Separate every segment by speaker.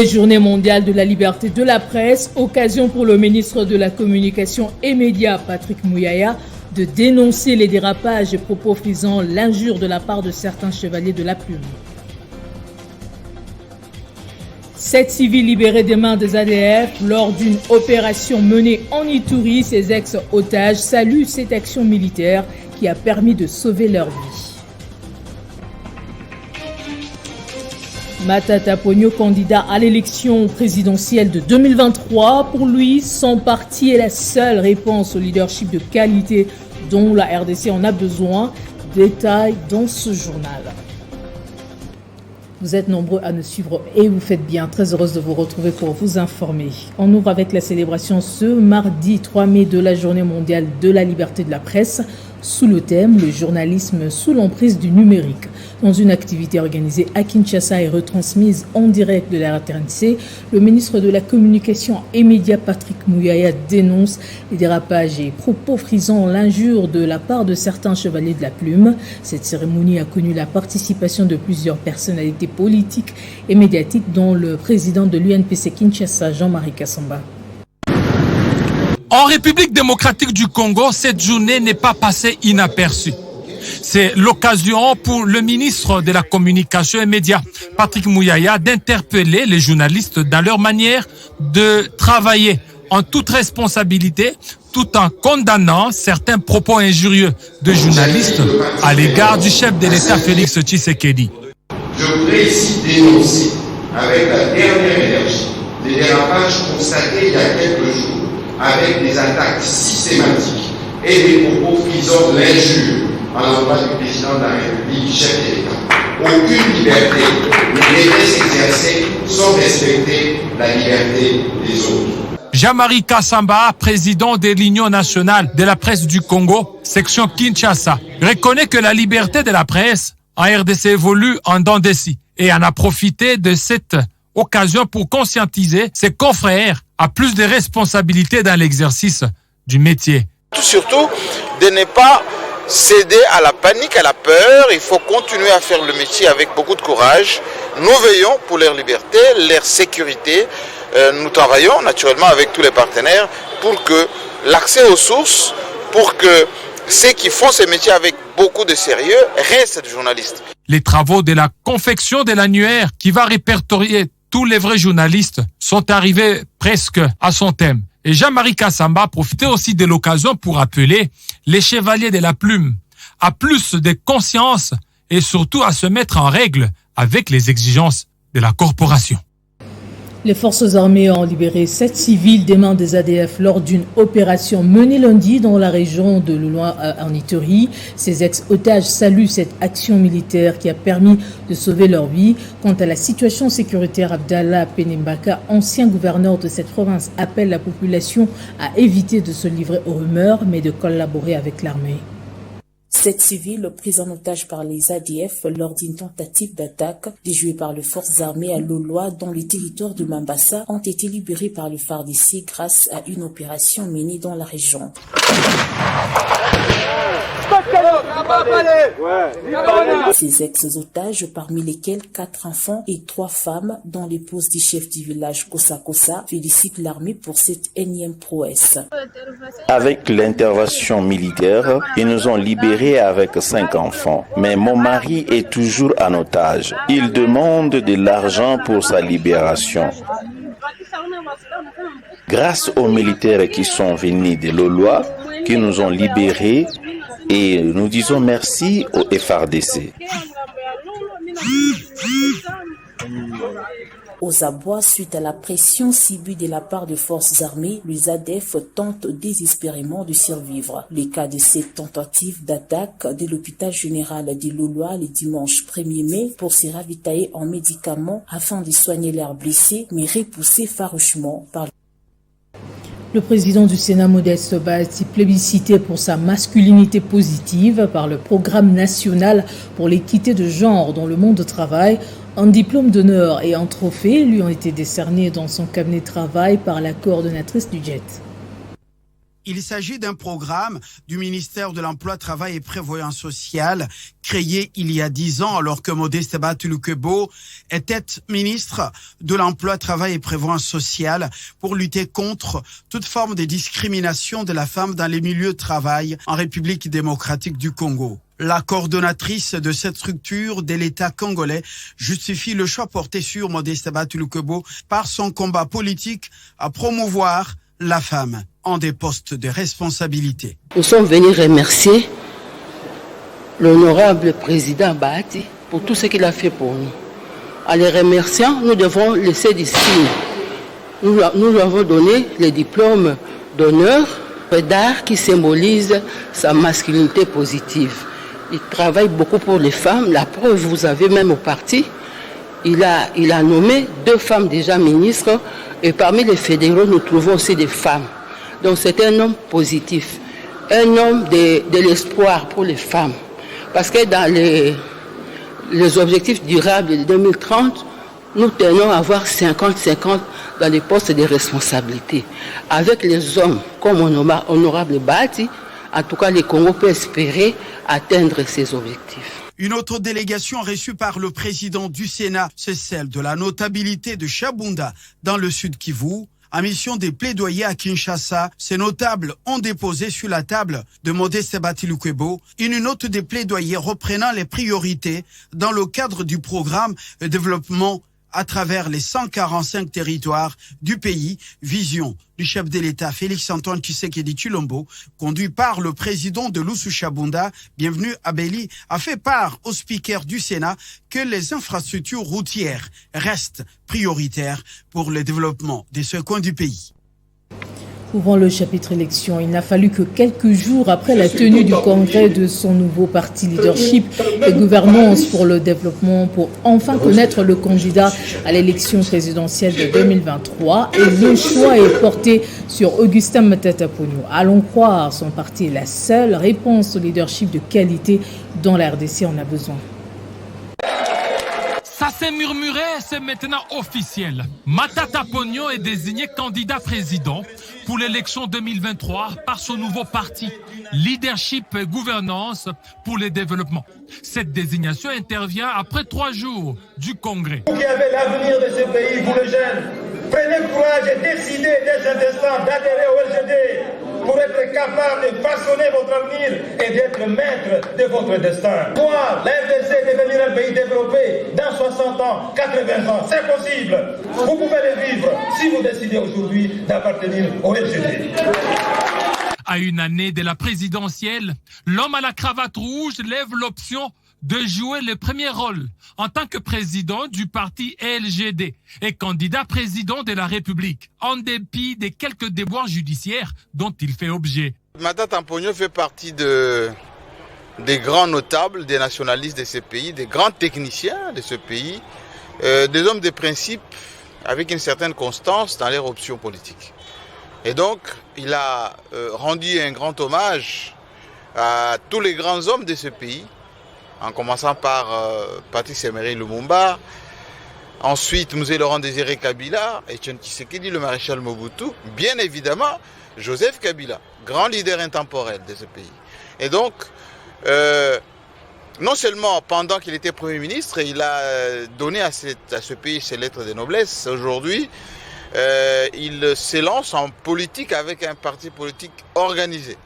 Speaker 1: Journée mondiale de la liberté de la presse, occasion pour le ministre de la Communication et Médias, Patrick Mouyaya, de dénoncer les dérapages et propos frisant l'injure de la part de certains chevaliers de la plume. 7 civils libérés des mains des ADF lors d'une opération menée en Ituri. Ces ex-otages saluent cette action militaire qui a permis de sauver leur vie. Matata Ponyo, candidat à l'élection présidentielle de 2023. Pour lui, son parti est la seule réponse au leadership de qualité dont la RDC en a besoin. Détail dans ce journal. Vous êtes nombreux à nous suivre et vous faites bien. Très heureuse de vous retrouver pour vous informer. On ouvre avec la célébration ce mardi 3 mai de la Journée mondiale de la liberté de la presse sous le thème « Le journalisme sous l'emprise du numérique ». Dans une activité organisée à Kinshasa et retransmise en direct de la RTNC, le ministre de la Communication et Médias Patrick Mouyaya dénonce les dérapages et propos frisant l'injure de la part de certains chevaliers de la plume. Cette cérémonie a connu la participation de plusieurs personnalités politiques et médiatiques, dont le président de l'UNPC Kinshasa, Jean-Marie Kassamba.
Speaker 2: En République démocratique du Congo, cette journée n'est pas passée inaperçue. C'est l'occasion pour le ministre de la Communication et Médias, Patrick Mouyaya, d'interpeller les journalistes dans leur manière de travailler en toute responsabilité, tout en condamnant certains propos injurieux de journalistes à l'égard du chef de l'État, Félix Tshisekedi.
Speaker 3: Je voudrais ici dénoncer avec la dernière énergie les dérapages constatés il y a quelques jours avec des attaques systématiques et des propos frisant l'injure à l'endroit du président de la République, chef de l'État. Aucune liberté ne devrait s'exercer sans respecter la liberté des autres.
Speaker 2: Jean-Marie Kassamba, président de l'Union nationale de la presse du Congo, section Kinshasa, reconnaît que la liberté de la presse en RDC évolue en dents de scie et en a profité de cette occasion pour conscientiser ses confrères à plus de responsabilités dans l'exercice du métier.
Speaker 4: Surtout de ne pas céder à la panique, à la peur. Il faut continuer à faire le métier avec beaucoup de courage. Nous veillons pour leur liberté, leur sécurité. Nous travaillons naturellement avec tous les partenaires pour que l'accès aux sources, pour que ceux qui font ce métier avec beaucoup de sérieux restent journalistes.
Speaker 2: Les travaux de la confection de l'annuaire qui va répertorier tous les vrais journalistes sont arrivés presque à son thème. Et Jean-Marie Kassamba profitait aussi de l'occasion pour appeler les chevaliers de la plume à plus de conscience et surtout à se mettre en règle avec les exigences de la corporation.
Speaker 1: Les forces armées ont libéré 7 civils des mains des ADF lors d'une opération menée lundi dans la région de Loloa en Ituri. Ces ex-otages saluent cette action militaire qui a permis de sauver leur vie. Quant à la situation sécuritaire, Abdallah Penembaka, ancien gouverneur de cette province, appelle la population à éviter de se livrer aux rumeurs mais de collaborer avec l'armée.
Speaker 5: 7 civils pris en otage par les ADF lors d'une tentative d'attaque déjouée par les forces armées à Loloa dans le territoire de Mambasa ont été libérés par le FARDC grâce à une opération menée dans la région. Ces ex-otages, parmi lesquels 4 enfants et 3 femmes, dont l'épouse du chef du village Kosa Kosa, félicitent l'armée pour cette énième prouesse.
Speaker 6: Avec l'intervention militaire, ils nous ont libérés avec 5 enfants. Mais mon mari est toujours en otage. Il demande de l'argent pour sa libération. Grâce aux militaires qui sont venus de Loloa, qui nous ont libérés, et nous disons merci au FARDC.
Speaker 5: Aux abois, suite à la pression subie de la part des forces armées, les ADF tentent désespérément de survivre. Les cas de cette tentative d'attaque de l'hôpital général de Loloa le dimanche 1er mai pour se ravitailler en médicaments afin de soigner leurs blessés, mais repoussés farouchement par
Speaker 1: Le président du Sénat, Modeste Bahati, plébiscité pour sa masculinité positive par le programme national pour l'équité de genre dans le monde du travail. Un diplôme d'honneur et un trophée lui ont été décernés dans son cabinet de travail par la coordonnatrice du JET.
Speaker 7: Il s'agit d'un programme du ministère de l'Emploi, Travail et Prévoyance sociale, créé il y a 10 ans alors que Modeste Batulukebo était ministre de l'Emploi, Travail et Prévoyance sociale pour lutter contre toute forme de discrimination de la femme dans les milieux de travail en République démocratique du Congo. La coordonnatrice de cette structure de l'État congolais justifie le choix porté sur Modeste Batulukebo par son combat politique à promouvoir la femme en des postes de responsabilité.
Speaker 8: Nous sommes venus remercier l'honorable président Bahati pour tout ce qu'il a fait pour nous. En les remerciant, nous devons laisser des signes. Nous lui avons donné les diplômes d'honneur d'art qui symbolise sa masculinité positive. Il travaille beaucoup pour les femmes. La preuve, vous avez même au parti, il a nommé 2 femmes déjà ministres et parmi les fédéraux, nous trouvons aussi des femmes. Donc c'est un homme positif, un homme de l'espoir pour les femmes. Parce que dans les objectifs durables de 2030, nous tenons à avoir 50-50 dans les postes de responsabilité. Avec les hommes comme honorable Bahati, en tout cas, le Congo peut espérer atteindre ses objectifs.
Speaker 7: Une autre délégation reçue par le président du Sénat, c'est celle de la notabilité de Chabunda dans le Sud Kivu. En mission des plaidoyers à Kinshasa, ces notables ont déposé sur la table de Modeste Batulukebo une note des plaidoyers reprenant les priorités dans le cadre du programme de développement à travers les 145 territoires du pays, vision du chef de l'État Félix-Antoine Tshisekedi Tshilombo, conduit par le président de Lusu Chabunda, bienvenue à Béli, a fait part au speaker du Sénat que les infrastructures routières restent prioritaires pour le développement de ce coin du pays.
Speaker 1: Ouvrant le chapitre élection, il n'a fallu que quelques jours après la tenue du congrès de son nouveau parti Leadership et Gouvernance pour le développement pour enfin connaître le candidat à l'élection présidentielle de 2023 et le choix est porté sur Augustin Matata Ponyo. Allons croire, son parti est la seule réponse au leadership de qualité dont la RDC en a besoin.
Speaker 2: Ça s'est murmuré, c'est maintenant officiel. Matata Ponyo est désigné candidat président pour l'élection 2023 par son nouveau parti, Leadership et Gouvernance pour le développement. Cette désignation intervient après 3 jours du congrès.
Speaker 9: Vous qui avez l'avenir de ce pays, vous les jeunes, prenez courage et décidez dès cet instant d'adhérer au LGD pour être capable de façonner votre avenir et d'être maître de votre destin. Moi, la RDC devenir un pays développé dans 60 ans, 80 ans, c'est possible. Vous pouvez le vivre si vous décidez aujourd'hui d'appartenir au LGD.
Speaker 2: À une année de la présidentielle, l'homme à la cravate rouge lève l'option de jouer le premier rôle en tant que président du parti LGD et candidat président de la République, en dépit des quelques déboires judiciaires dont il fait objet.
Speaker 4: Matata Ponyo fait partie des grands notables, des nationalistes de ce pays, des grands techniciens de ce pays, des hommes de principe avec une certaine constance dans leurs options politiques. Et donc, il a rendu un grand hommage à tous les grands hommes de ce pays, en commençant par Patrice Emery Lumumba, ensuite Mzee Laurent Désiré Kabila, Etienne Tshisekedi, le maréchal Mobutu, bien évidemment Joseph Kabila, grand leader intemporel de ce pays. Et donc, non seulement pendant qu'il était Premier ministre, il a donné à ce pays ses lettres de noblesse, aujourd'hui, il s'élance en politique avec un parti politique organisé.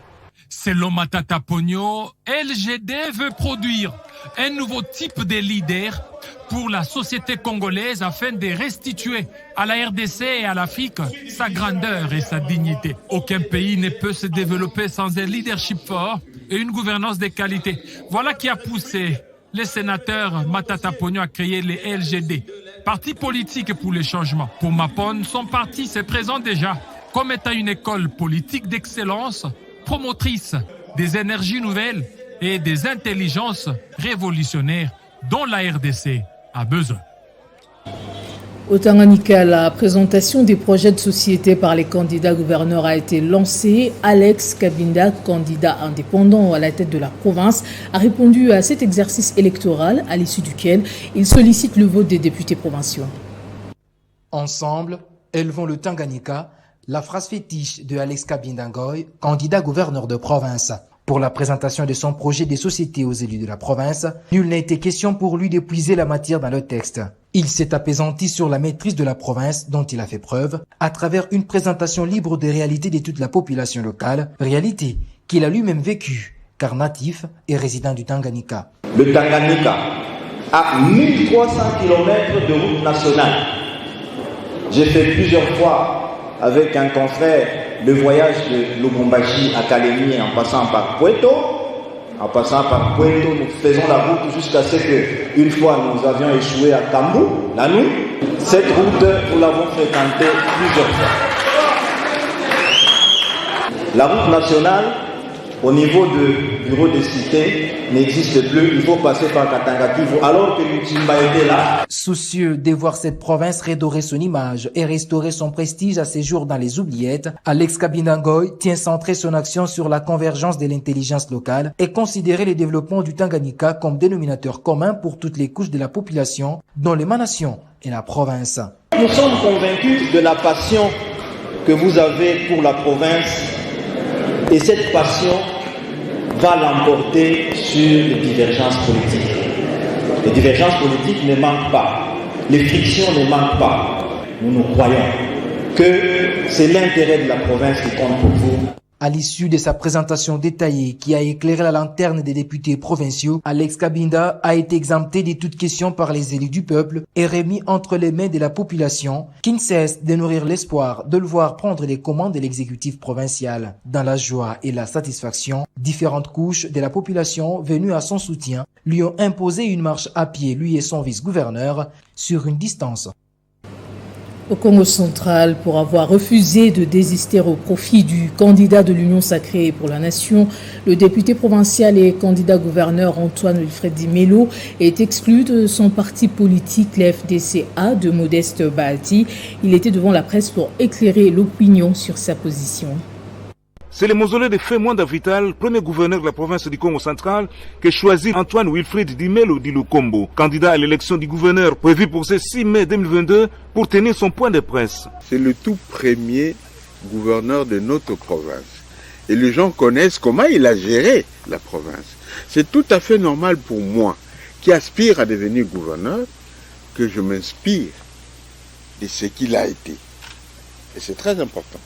Speaker 2: Selon Matata Ponyo, LGD veut produire un nouveau type de leader pour la société congolaise afin de restituer à la RDC et à l'Afrique sa grandeur et sa dignité. Aucun pays ne peut se développer sans un leadership fort et une gouvernance de qualité. Voilà qui a poussé le sénateur Matata Ponyo à créer le LGD, parti politique pour le changement. Pour Mapon, son parti se présente déjà comme étant une école politique d'excellence, promotrice des énergies nouvelles et des intelligences révolutionnaires dont la RDC a besoin.
Speaker 1: Au Tanganyika, la présentation des projets de société par les candidats gouverneurs a été lancée. Alex Kabinda, candidat indépendant à la tête de la province, a répondu à cet exercice électoral à l'issue duquel il sollicite le vote des députés provinciaux.
Speaker 10: Ensemble, élevons le Tanganyika, La phrase fétiche de Alex Kabinda Ngoy, candidat gouverneur de province. Pour la présentation de son projet de société aux élus de la province, nul n'a été question pour lui d'épuiser la matière dans le texte. Il s'est apaisanti sur la maîtrise de la province dont il a fait preuve à travers une présentation libre des réalités de toute la population locale, réalité qu'il a lui-même vécue, car natif et résident du Tanganyika.
Speaker 11: Le Tanganyika a 1300 km de route nationale. J'ai fait plusieurs fois avec un confrère le voyage de Lubumbashi à Kalemi en passant par Puerto. En passant par Puerto, nous faisons la route jusqu'à ce que, une fois, nous avions échoué à Kambu, la nuit. Cette route, nous l'avons fréquentée plusieurs fois. La route nationale, au niveau du bureau des cités, n'existe plus. Il faut passer par Katanga Kivu, alors que Lutimba était là.
Speaker 10: Soucieux de voir cette province redorer son image et restaurer son prestige à ses jours dans les oubliettes, Alex Kabinda Ngoy tient centré son action sur la convergence de l'intelligence locale et considérer le développement du Tanganyika comme dénominateur commun pour toutes les couches de la population, dont l'émanation est la province.
Speaker 11: Nous sommes convaincus de la passion que vous avez pour la province, et cette passion va l'emporter sur les divergences politiques. Les divergences politiques ne manquent pas. Les frictions ne manquent pas. Nous croyons que c'est l'intérêt de la province qui compte pour vous.
Speaker 10: À l'issue de sa présentation détaillée qui a éclairé la lanterne des députés provinciaux, Alex Kabinda a été exempté de toute question par les élus du peuple et remis entre les mains de la population qui ne cesse de nourrir l'espoir de le voir prendre les commandes de l'exécutif provincial. Dans la joie et la satisfaction, différentes couches de la population venues à son soutien lui ont imposé une marche à pied, lui et son vice-gouverneur, sur une distance.
Speaker 1: Au Congo central, pour avoir refusé de désister au profit du candidat de l'Union sacrée pour la nation, le député provincial et candidat gouverneur Antoine Wilfred Dimelo est exclu de son parti politique, l'FDCA, de Modeste Bahati. Il était devant la presse pour éclairer l'opinion sur sa position.
Speaker 12: C'est le mausolée de Fémoanda Vital, premier gouverneur de la province du Congo central, que choisit Antoine Wilfred Dimelo di Lukombo, candidat à l'élection du gouverneur prévue pour ce 6 mai 2022 pour tenir son point de presse.
Speaker 13: C'est le tout premier gouverneur de notre province. Et les gens connaissent comment il a géré la province. C'est tout à fait normal pour moi, qui aspire à devenir gouverneur, que je m'inspire de ce qu'il a été. Et c'est très important.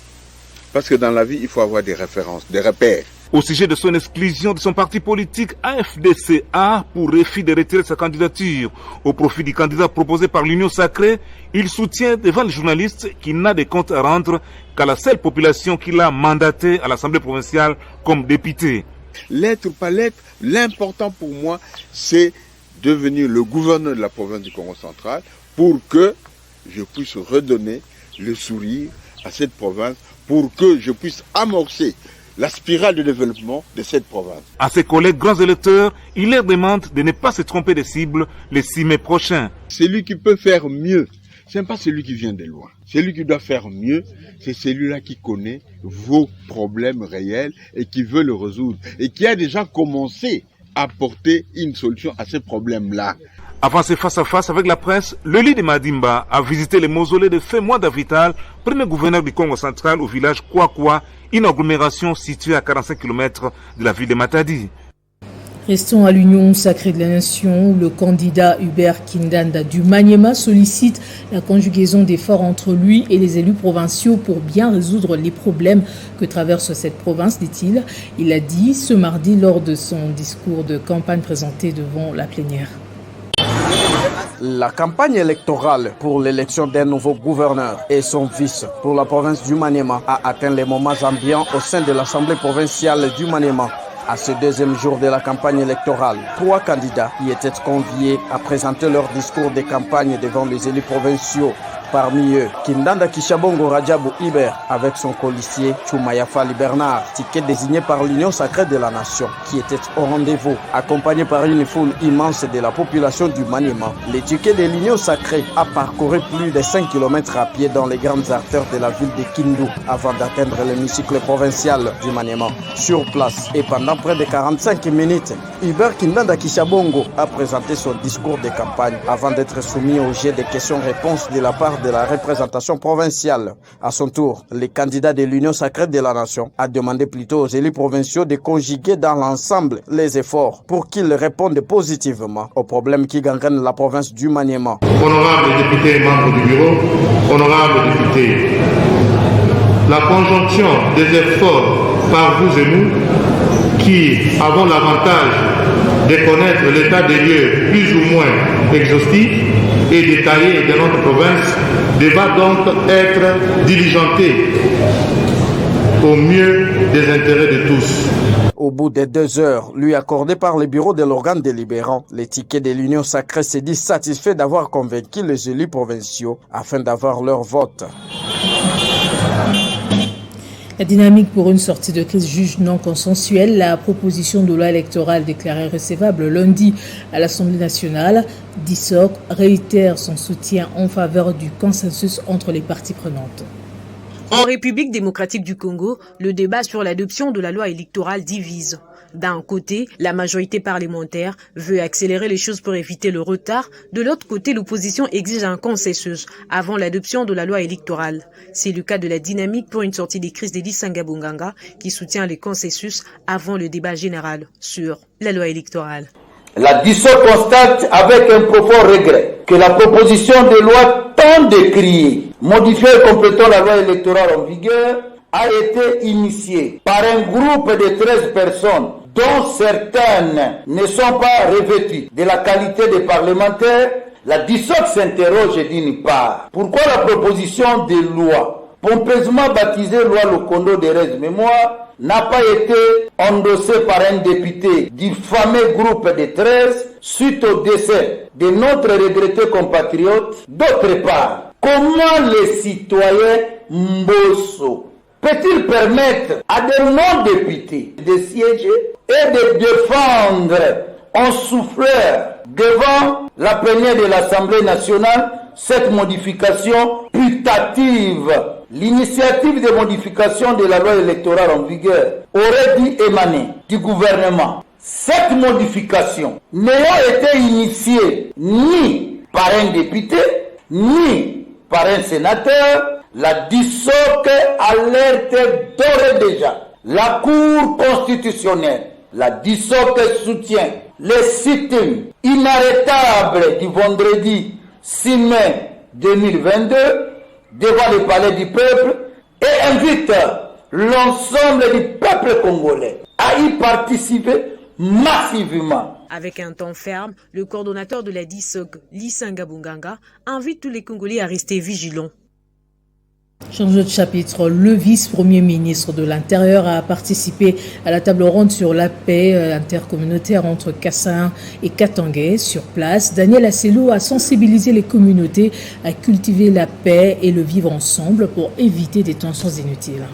Speaker 13: Parce que dans la vie, il faut avoir des références, des repères.
Speaker 12: Au sujet de son exclusion de son parti politique AFDCA pour refus de retirer sa candidature au profit du candidat proposé par l'Union sacrée, il soutient devant les journalistes qu'il n'a de compte à rendre qu'à la seule population qu'il a mandatée à l'Assemblée provinciale comme député.
Speaker 13: L'être ou pas l'être, l'important pour moi, c'est devenir le gouverneur de la province du Congo central pour que je puisse redonner le sourire à cette province, pour que je puisse amorcer la spirale de développement de cette province.
Speaker 12: À ses collègues grands électeurs, il leur demande de ne pas se tromper de cible le 6 mai prochain.
Speaker 13: Celui qui peut faire mieux, ce n'est pas celui qui vient de loin. Celui qui doit faire mieux, c'est celui-là qui connaît vos problèmes réels et qui veut le résoudre. Et qui a déjà commencé à apporter une solution à ces problèmes-là.
Speaker 12: Avant ce face-à-face avec la presse, le lit de Madimba a visité le mausolée de Fémoanda Vital, premier gouverneur du Congo central au village Kwakwa, une agglomération située à 45 km de la ville de Matadi.
Speaker 1: Restons à l'Union sacrée de la nation, où le candidat Hubert Kindanda du Maniema sollicite la conjugaison d'efforts entre lui et les élus provinciaux pour bien résoudre les problèmes que traverse cette province, dit-il. Il a dit ce mardi lors de son discours de campagne présenté devant la plénière.
Speaker 14: La campagne électorale pour l'élection d'un nouveau gouverneur et son vice pour la province du Maniema a atteint les moments ambiants au sein de l'Assemblée provinciale du Maniema. À ce deuxième jour de la campagne électorale, 3 candidats y étaient conviés à présenter leur discours de campagne devant les élus provinciaux. Parmi eux, Kindanda Kishabongo Radjabou Iber avec son colissier Choumaya Fali Bernard, ticket désigné par l'Union sacrée de la nation, qui était au rendez-vous, accompagné par une foule immense de la population du Maniema. Le ticket de l'Union sacrée a parcouru plus de 5 km à pied dans les grandes artères de la ville de Kindu avant d'atteindre l'hémicycle provincial du Maniema. Sur place et pendant près de 45 minutes, Hubert Kindanda Kishabongo a présenté son discours de campagne avant d'être soumis au jet de questions-réponses de la part de la représentation provinciale. À son tour, le candidat de l'Union sacrée de la nation a demandé plutôt aux élus provinciaux de conjuguer dans l'ensemble les efforts pour qu'ils répondent positivement aux problèmes qui gangrènent la province du Maniema.
Speaker 15: Honorables députés et membres du bureau, honorables députés, la conjonction des efforts par vous et nous qui avons l'avantage de connaître l'état des lieux plus ou moins exhaustif et détaillé de notre province devra donc être diligenté au mieux des intérêts de tous.
Speaker 14: Au bout des 2 heures lui accordées par le bureau de l'organe délibérant, les tickets de l'Union sacrée s'est dit satisfait d'avoir convaincu les élus provinciaux afin d'avoir leur vote.
Speaker 1: La dynamique pour une sortie de crise juge non consensuelle la proposition de loi électorale déclarée recevable lundi à l'Assemblée nationale. DISOC réitère son soutien en faveur du consensus entre les parties prenantes.
Speaker 16: En République démocratique du Congo, le débat sur l'adoption de la loi électorale divise. D'un côté, la majorité parlementaire veut accélérer les choses pour éviter le retard. De l'autre côté, l'opposition exige un consensus avant l'adoption de la loi électorale. C'est le cas de la dynamique pour une sortie des crises d'Eli Sangabonganga qui soutient le consensus avant le débat général sur la loi électorale.
Speaker 17: La DISO constate avec un profond regret que la proposition de loi tant décriée, modifiée et complétant la loi électorale en vigueur, a été initiée par un groupe de 13 personnes dont certaines ne sont pas revêtues de la qualité de parlementaires. La DISOC s'interroge d'une part. Pourquoi la proposition de loi, pompeusement baptisée loi Lokondo de Rez Mémoire, n'a pas été endossée par un député du fameux groupe de 13 suite au décès de notre regretté compatriote? D'autre part, comment les citoyens Mbosso peut-il permettre à des non-députés de siéger et de défendre en souffleur devant la plénière de l'Assemblée nationale cette modification putative? L'initiative de modification de la loi électorale en vigueur aurait dû émaner du gouvernement. Cette modification n'ayant été initiée ni par un député, ni par un sénateur, la DISOC alerte d'ores et déjà la Cour constitutionnelle. La DISOC soutient les sit-ins inarrêtables du vendredi 6 mai 2022 devant le palais du peuple et invite l'ensemble du peuple congolais à y participer massivement.
Speaker 16: Avec un temps ferme, le coordonnateur de la DISOC, Eli Sangabonganga, invite tous les Congolais à rester vigilants.
Speaker 1: Changement de chapitre, le vice-premier ministre de l'Intérieur a participé à la table ronde sur la paix intercommunautaire entre Kassain et Katangé. Sur place, Daniel Asselo a sensibilisé les communautés à cultiver la paix et le vivre ensemble pour éviter des tensions inutiles.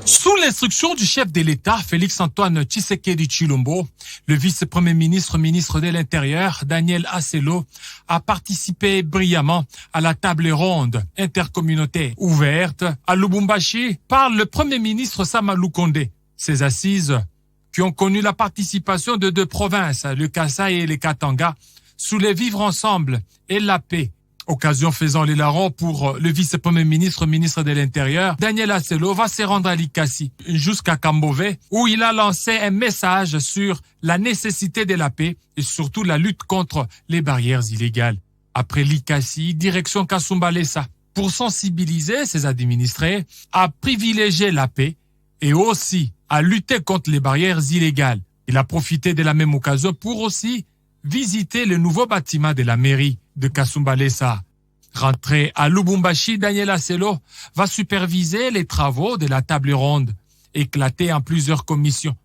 Speaker 2: Sous l'instruction du chef de l'État, Félix-Antoine Tshisekedi Tshilombo, le vice-premier ministre, ministre de l'Intérieur, Daniel Asselo, a participé brillamment à la table ronde intercommunautaire ouverte à Lubumbashi par le premier ministre Sama Lukonde. Ces assises qui ont connu la participation de 2 provinces, le Kasaï et le Katanga, sous les vivre ensemble et la paix. Occasion faisant les larrons pour le vice-premier ministre, ministre de l'Intérieur, Daniel Asselo va se rendre à Likasi jusqu'à Kambové où il a lancé un message sur la nécessité de la paix et surtout la lutte contre les barrières illégales. Après Likasi, direction Kasumbalesa pour sensibiliser ses administrés à privilégier la paix et aussi à lutter contre les barrières illégales. Il a profité de la même occasion pour aussi visiter le nouveau bâtiment de la mairie de Kasumbalesa. Rentré à Lubumbashi, Daniel Asselo va superviser les travaux de la table ronde, éclatée en plusieurs commissions.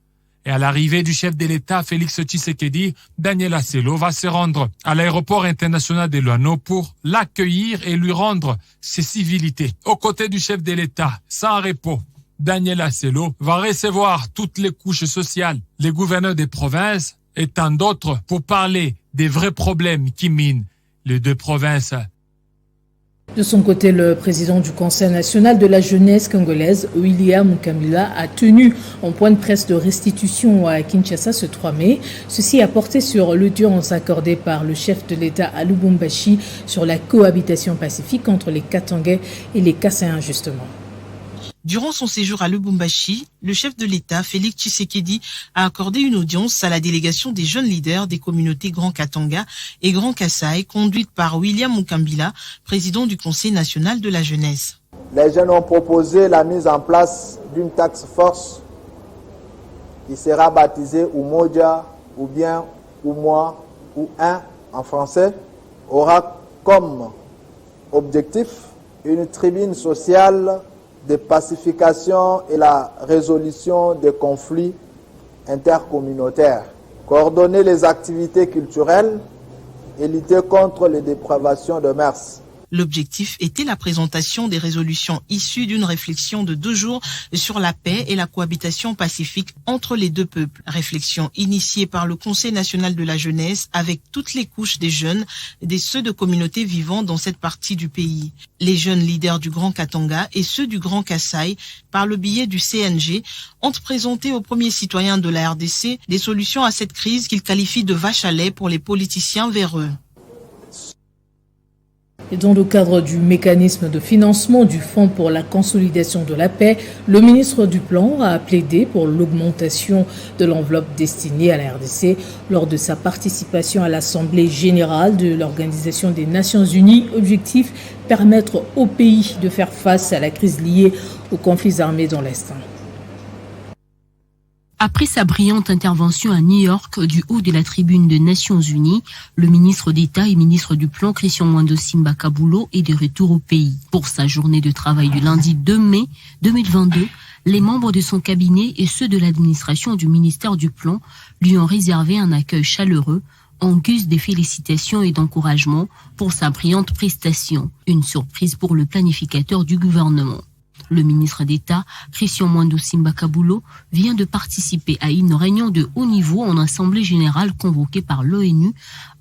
Speaker 2: Et à l'arrivée du chef de l'État, Félix Tshisekedi, Daniel Asselo va se rendre à l'aéroport international de Luano pour l'accueillir et lui rendre ses civilités. Aux côtés du chef de l'État, sans repos, Daniel Asselo va recevoir toutes les couches sociales, les gouverneurs des provinces et tant d'autres pour parler des vrais problèmes qui minent les 2 provinces.
Speaker 1: De son côté, le président du Conseil national de la jeunesse congolaise, William Mukambila, a tenu un point de presse de restitution à Kinshasa ce 3 mai. Ceci a porté sur l'audience accordée par le chef de l'État à Lubumbashi sur la cohabitation pacifique entre les Katangais et les Kassaïens justement.
Speaker 18: Durant son séjour à Lubumbashi, le chef de l'État, Félix Tshisekedi, a accordé une audience à la délégation des jeunes leaders des communautés Grand Katanga et Grand Kasaï, conduite par William Mukambila, président du Conseil national de la jeunesse.
Speaker 19: Les jeunes ont proposé la mise en place d'une task force qui sera baptisée Umoja ou bien Umoa ou un en français, aura comme objectif une tribune sociale de pacification et la résolution des conflits intercommunautaires, coordonner les activités culturelles et lutter contre les dépravations de mœurs.
Speaker 18: L'objectif était la présentation des résolutions issues d'une réflexion de 2 jours sur la paix et la cohabitation pacifique entre les deux peuples. Réflexion initiée par le Conseil national de la jeunesse avec toutes les couches des jeunes, des ceux de communautés vivant dans cette partie du pays. Les jeunes leaders du Grand Katanga et ceux du Grand Kasaï, par le biais du CNG, ont présenté aux premiers citoyens de la RDC des solutions à cette crise qu'ils qualifient de vache à lait pour les politiciens véreux.
Speaker 1: Et dans le cadre du mécanisme de financement du Fonds pour la consolidation de la paix, le ministre du Plan a plaidé pour l'augmentation de l'enveloppe destinée à la RDC lors de sa participation à l'Assemblée générale de l'Organisation des Nations Unies. Objectif, permettre au pays de faire face à la crise liée aux conflits armés dans l'Est.
Speaker 20: Après sa brillante intervention à New York du haut de la tribune des Nations Unies, le ministre d'État et ministre du Plan Christian Mwando Simba Kabulo est de retour au pays. Pour sa journée de travail du lundi 2 mai 2022, les membres de son cabinet et ceux de l'administration du ministère du Plan lui ont réservé un accueil chaleureux en guise de félicitations et d'encouragement pour sa brillante prestation. Une surprise pour le planificateur du gouvernement. Le ministre d'État, Christian Mwando Simba Kabulo, vient de participer à une réunion de haut niveau en assemblée générale convoquée par l'ONU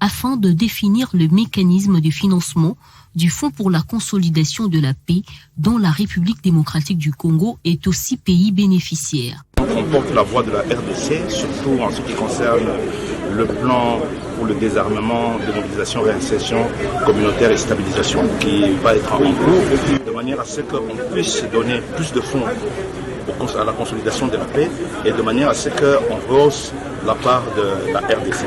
Speaker 20: afin de définir le mécanisme de financement du Fonds pour la consolidation de la paix dont la République démocratique du Congo est aussi pays bénéficiaire.
Speaker 21: On porte la voix de la RDC, surtout en ce qui concerne le plan pour le désarmement, démobilisation, réinsertion communautaire et stabilisation qui va être en cours, de manière à ce qu'on puisse donner plus de fonds à la consolidation de la paix et de manière à ce qu'on rehausse la part de la RDC.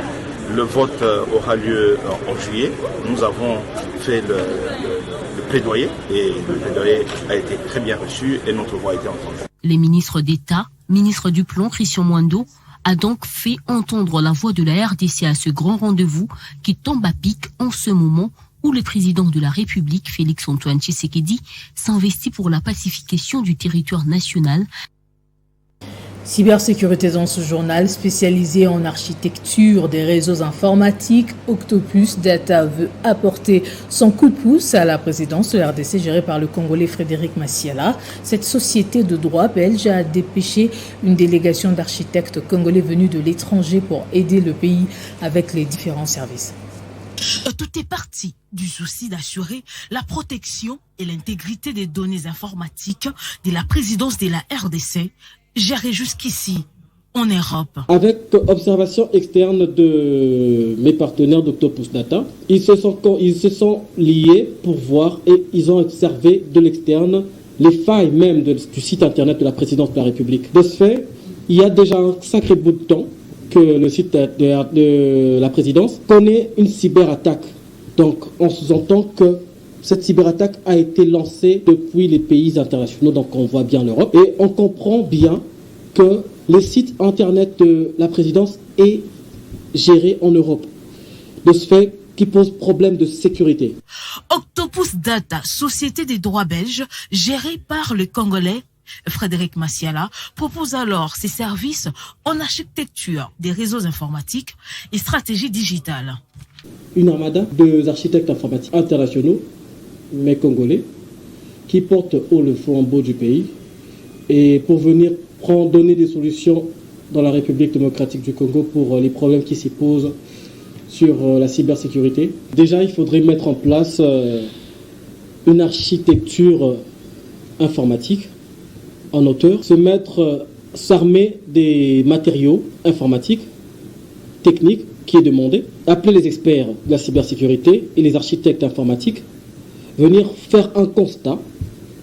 Speaker 21: Le vote aura lieu en juillet. Nous avons fait le plaidoyer et le plaidoyer a été très bien reçu et notre voix a été entendue.
Speaker 20: Les ministres d'État, ministre du Plan Christian Mwando, a donc fait entendre la voix de la RDC à ce grand rendez-vous qui tombe à pic en ce moment où le président de la République, Félix Antoine Tshisekedi, s'investit pour la pacification du territoire national.
Speaker 1: Cybersécurité dans ce journal spécialisé en architecture des réseaux informatiques. Octopus Data veut apporter son coup de pouce à la présidence de la RDC gérée par le Congolais Frédéric Massiala. Cette société de droit belge a dépêché une délégation d'architectes congolais venus de l'étranger pour aider le pays avec les différents services.
Speaker 22: Tout est parti du souci d'assurer la protection et l'intégrité des données informatiques de la présidence de la RDC, gérée jusqu'ici en Europe.
Speaker 23: Avec observation externe de mes partenaires d'Octopus Data, ils se sont liés pour voir et ils ont observé de l'externe les failles même du site internet de la présidence de la République. De ce fait, il y a déjà un sacré bout de temps que le site de la présidence connaît une cyberattaque. Donc, on sous-entend que cette cyberattaque a été lancée depuis les pays internationaux, donc on voit bien l'Europe. Et on comprend bien que le site internet de la présidence est géré en Europe. De ce fait, qui pose problème de sécurité.
Speaker 22: Octopus Data, société des droits belges, gérée par le Congolais Frédéric Massiala, propose alors ses services en architecture des réseaux informatiques et stratégie digitale.
Speaker 23: Une armada d'architectes informatiques internationaux, mais congolais, qui portent haut le flambeau du pays et pour venir donner des solutions dans la République démocratique du Congo pour les problèmes qui s'y posent sur la cybersécurité. Déjà, il faudrait mettre en place une architecture informatique en hauteur, s'armer des matériaux informatiques, techniques, qui est demandé, appeler les experts de la cybersécurité et les architectes informatiques, venir faire un constat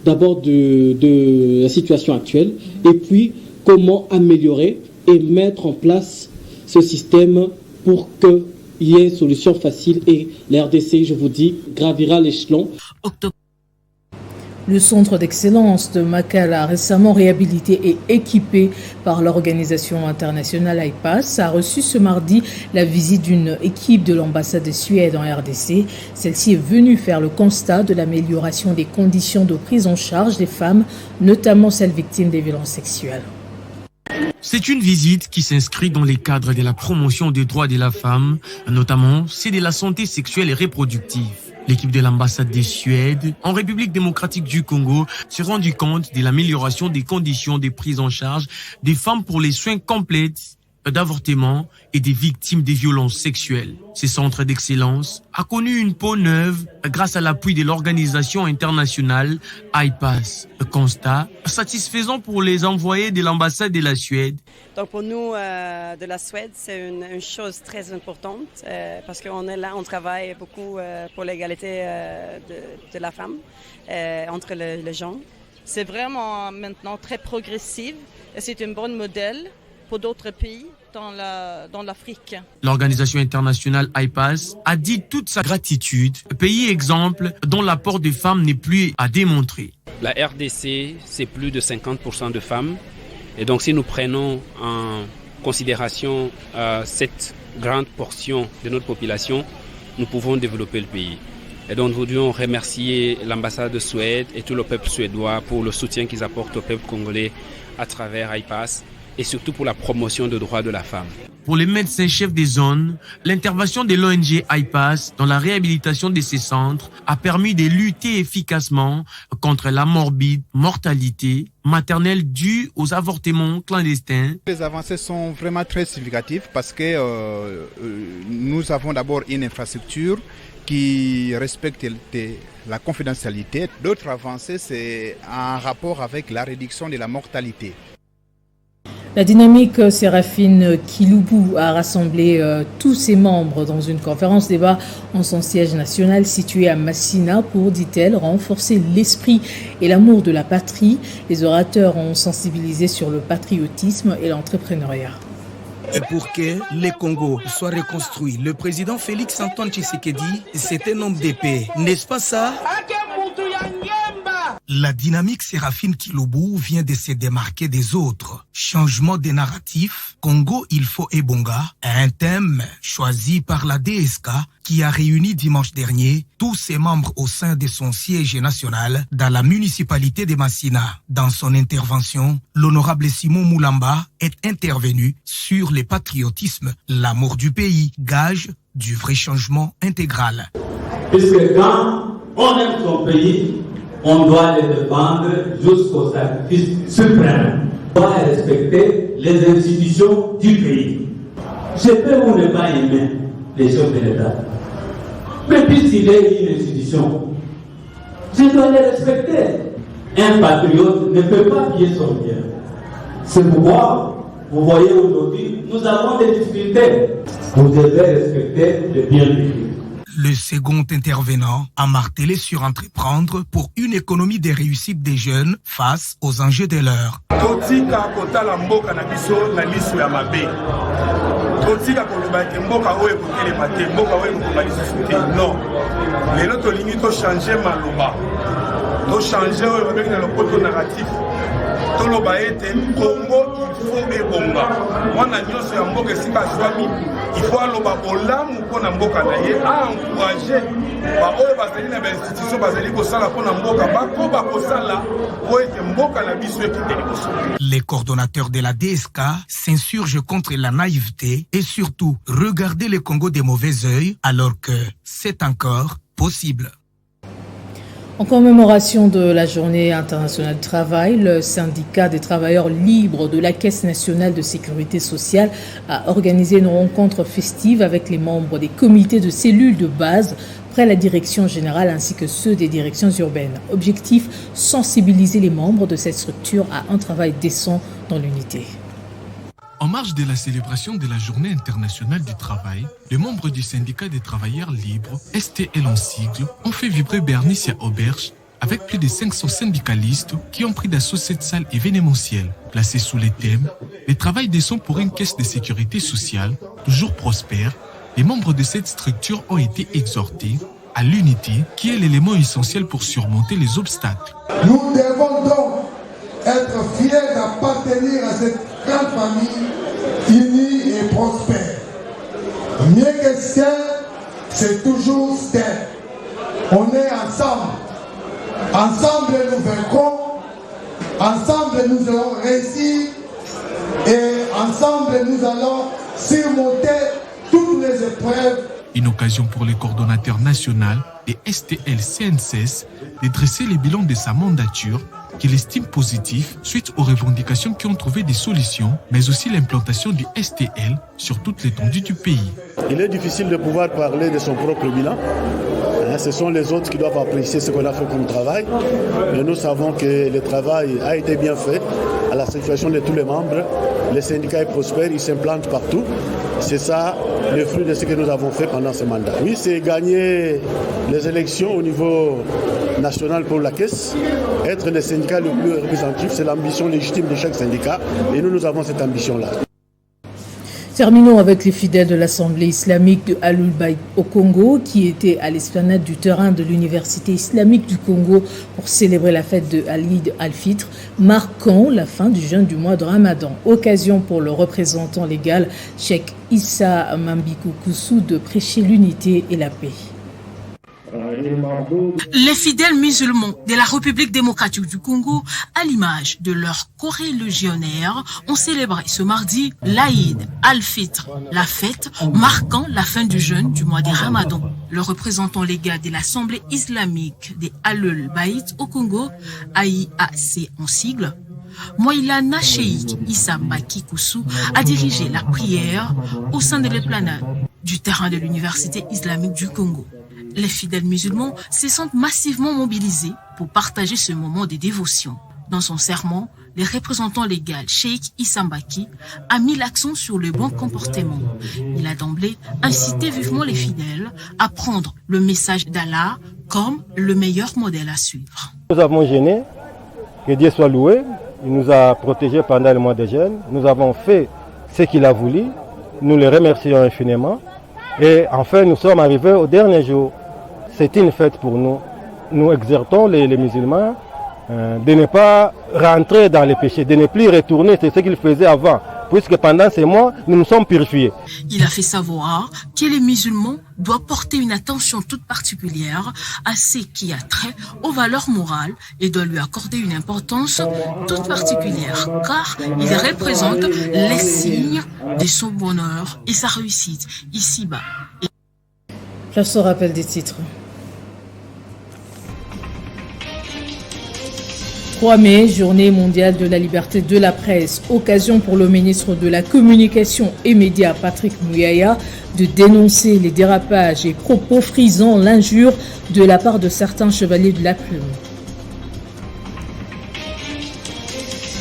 Speaker 23: d'abord de la situation actuelle et puis comment améliorer et mettre en place ce système pour qu'il y ait une solution facile et la RDC, je vous dis, gravira l'échelon.
Speaker 1: Le centre d'excellence de Makala, récemment réhabilité et équipé par l'organisation internationale IPAS, a reçu ce mardi la visite d'une équipe de l'ambassade de Suède en RDC. Celle-ci est venue faire le constat de l'amélioration des conditions de prise en charge des femmes, notamment celles victimes des violences sexuelles.
Speaker 3: C'est une visite qui s'inscrit dans les cadres de la promotion des droits de la femme, notamment ceux de la santé sexuelle et reproductive. L'équipe de l'ambassade de Suède en République démocratique du Congo s'est rendu compte de l'amélioration des conditions de prise en charge des femmes pour les soins complets d'avortement et des victimes des violences sexuelles. Ce centre d'excellence a connu une peau neuve grâce à l'appui de l'organisation internationale IPAS. Un constat satisfaisant pour les envoyés de l'ambassade de la Suède.
Speaker 5: Donc pour nous de la Suède, c'est une chose très importante parce qu'on est là, on travaille beaucoup pour l'égalité de la femme entre les gens. C'est vraiment maintenant très progressif et c'est un bon modèle pour d'autres pays dans l'Afrique.
Speaker 3: L'organisation internationale IPAS a dit toute sa gratitude, pays exemple dont l'apport des femmes n'est plus à démontrer.
Speaker 6: La RDC, c'est plus de 50% de femmes. Et donc si nous prenons en considération cette grande portion de notre population, nous pouvons développer le pays. Et donc nous voudrions remercier l'ambassade de Suède et tout le peuple suédois pour le soutien qu'ils apportent au peuple congolais à travers IPAS. Et surtout pour la promotion des droits de la femme.
Speaker 3: Pour les médecins-chefs des zones, l'intervention de l'ONG IPAS dans la réhabilitation de ces centres a permis de lutter efficacement contre la morbide mortalité maternelle due aux avortements clandestins.
Speaker 24: Les avancées sont vraiment très significatives parce que nous avons d'abord une infrastructure qui respecte la confidentialité. D'autres avancées, c'est en rapport avec la réduction de la mortalité.
Speaker 1: La dynamique Séraphine Kiloubou a rassemblé tous ses membres dans une conférence débat en son siège national situé à Massina pour, dit-elle, renforcer l'esprit et l'amour de la patrie. Les orateurs ont sensibilisé sur le patriotisme et l'entrepreneuriat.
Speaker 25: Pour que le Congo soit reconstruit, le président Félix Antoine Tshisekedi, c'est un homme d'épée, n'est-ce pas ça? La dynamique Séraphine Kiloubou vient de se démarquer des autres. Changement des narratifs, Congo il faut Ebonga, un thème choisi par la DSK qui a réuni dimanche dernier tous ses membres au sein de son siège national dans la municipalité de Massina. Dans son intervention, l'honorable Simon Moulamba est intervenu sur le patriotisme, l'amour du pays, gage du vrai changement intégral.
Speaker 26: Puisque quand on aime son pays, on doit les défendre jusqu'au sacrifice suprême. On doit respecter les institutions du pays. Je peux ou ne pas aimer les choses de l'État. Mais puisqu'il est une institution, je dois les respecter. Un patriote ne peut pas piller son bien. C'est pourquoi, vous voyez aujourd'hui, nous avons des difficultés. Vous devez respecter le bien du pays.
Speaker 25: Le second intervenant a martelé sur entreprendre pour une économie des réussites des jeunes face aux enjeux de l'heure.
Speaker 27: toloba ete Congo il faut ebonga mwana nyonso ya mboka esika azwami il faut aloba bolamu mpona mboka na ye aencourage baoyo bazali na bainstitution bazali kosala mpona mboka bakoba kosala po ete mboka na biso ekite liboso.
Speaker 25: Les coordonnateurs de la DSK s'insurgent contre la naïveté et surtout regarder le Congo des mauvais œils alors que c'est encore possible.
Speaker 1: En commémoration de la Journée internationale du travail, le syndicat des travailleurs libres de la Caisse nationale de sécurité sociale a organisé une rencontre festive avec les membres des comités de cellules de base près la direction générale ainsi que ceux des directions urbaines. Objectif, sensibiliser les membres de cette structure à un travail décent dans l'unité.
Speaker 3: En marge de la célébration de la Journée internationale du travail, les membres du syndicat des travailleurs libres, STL en sigle, ont fait vibrer Bernicia Auberge avec plus de 500 syndicalistes qui ont pris d'assaut cette salle événementielle. Placée sous les thèmes « Le travail décent pour une caisse de sécurité sociale, toujours prospère », les membres de cette structure ont été exhortés à l'unité qui est l'élément essentiel pour surmonter les obstacles.
Speaker 4: Nous devons donc être fiers d'appartenir à cette grande famille unie et prospère. Mieux que Stern, c'est toujours Stern. On est ensemble. Ensemble nous vaincrons. Ensemble nous allons réussir. Et ensemble nous allons surmonter toutes les épreuves.
Speaker 3: Une occasion pour le coordonnateur national des STL-CNCS de dresser les bilans de sa mandature qu'il estime positif suite aux revendications qui ont trouvé des solutions, mais aussi l'implantation du STL sur toute l'étendue du pays.
Speaker 7: Il est difficile de pouvoir parler de son propre bilan. Ce sont les autres qui doivent apprécier ce qu'on a fait comme travail. Mais nous savons que le travail a été bien fait à la satisfaction de tous les membres. Le syndicat est prospère, il s'implante partout. C'est ça le fruit de ce que nous avons fait pendant ce mandat. Oui, c'est gagner les élections au niveau national pour la caisse. Être le syndicat le plus représentatif, c'est l'ambition légitime de chaque syndicat. Et nous avons cette ambition-là.
Speaker 1: Terminons avec les fidèles de l'Assemblée islamique de Al-Bayt au Congo qui étaient à l'esplanade du terrain de l'Université islamique du Congo pour célébrer la fête de Al-Eid al-Fitr, marquant la fin du jeûne du mois de Ramadan. Occasion pour le représentant légal, Cheikh Issa Mambikou Koussou, de prêcher l'unité et la paix.
Speaker 22: Les fidèles musulmans de la République démocratique du Congo, à l'image de leurs corélégionnaires, ont célébré ce mardi l'Aïd al-Fitr, la fête marquant la fin du jeûne du mois de Ramadan. Le représentant légal de l'Assemblée islamique des Al-Bayt au Congo, AIAC en sigle, Moïlana Cheikh Issa Mbaki Koussou, a dirigé la prière au sein de l'esplanade du terrain de l'Université islamique du Congo. Les fidèles musulmans se sentent massivement mobilisés pour partager ce moment de dévotion. Dans son sermon, le représentant légal Cheikh Issa Mbaki a mis l'accent sur le bon comportement. Il a d'emblée incité vivement les fidèles à prendre le message d'Allah comme le meilleur modèle à suivre.
Speaker 8: Nous avons jeûné, que Dieu soit loué. Il nous a protégés pendant le mois de jeûne. Nous avons fait ce qu'il a voulu. Nous le remercions infiniment. Et enfin, nous sommes arrivés au dernier jour. C'est une fête pour nous. Nous exhortons les musulmans de ne pas rentrer dans les péchés, de ne plus retourner c'est ce qu'ils faisaient avant, puisque pendant ces mois, nous nous sommes purifiés.
Speaker 22: Il a fait savoir que les musulmans doivent porter une attention toute particulière à ce qui a trait aux valeurs morales et doivent lui accorder une importance toute particulière, car il représente les signes de son bonheur et sa réussite ici-bas.
Speaker 1: Place au rappel des titres. 3 mai, journée mondiale de la liberté de la presse. Occasion pour le ministre de la Communication et Médias, Patrick Muyaya, de dénoncer les dérapages et propos frisant l'injure de la part de certains chevaliers de la plume.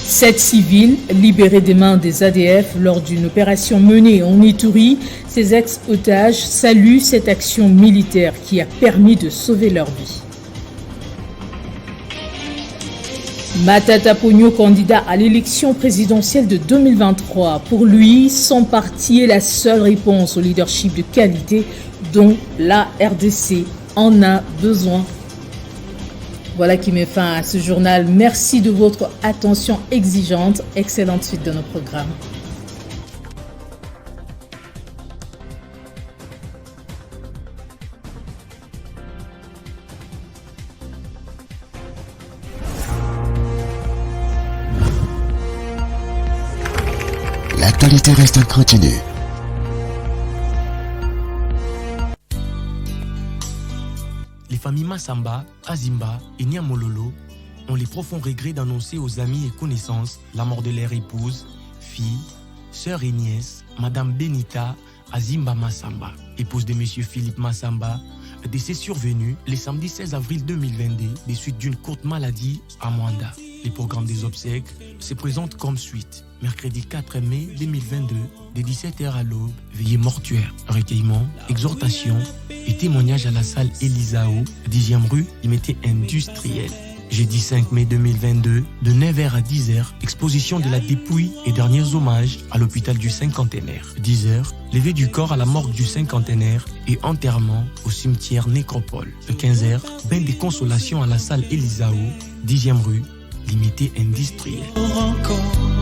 Speaker 1: 7 civils libérés des mains des ADF lors d'une opération menée en Ituri. Ces ex-otages saluent cette action militaire qui a permis de sauver leur vie. Matata Ponyo, candidat à l'élection présidentielle de 2023. Pour lui, son parti est la seule réponse au leadership de qualité dont la RDC en a besoin. Voilà qui met fin à ce journal. Merci de votre attention exigeante. Excellente suite de nos programmes.
Speaker 9: L'actualité reste continue.
Speaker 3: Les familles Massamba, Azimba et Niamololo ont les profonds regrets d'annoncer aux amis et connaissances la mort de leur épouse, fille, sœur et nièce, Madame Benita Azimba Massamba, épouse de Monsieur Philippe Massamba, décès survenu le samedi 16 avril 2022 des suites d'une courte maladie à Mwanda. Les programmes des obsèques se présentent comme suite. Mercredi 4 mai 2022, dès 17h à l'aube, veillée mortuaire, recueillement, exhortation et témoignage à la salle Elisao, 10e rue, limité industrielle. Jeudi 5 mai 2022, de 9h à 10h, exposition de la dépouille et derniers hommages à l'hôpital du Cinquantenaire. 10h, levée du corps à la morgue du Cinquantenaire et enterrement au cimetière Nécropole. 15h, bain de consolation à la salle Elisao, 10e rue, limité industrielle.
Speaker 9: Encore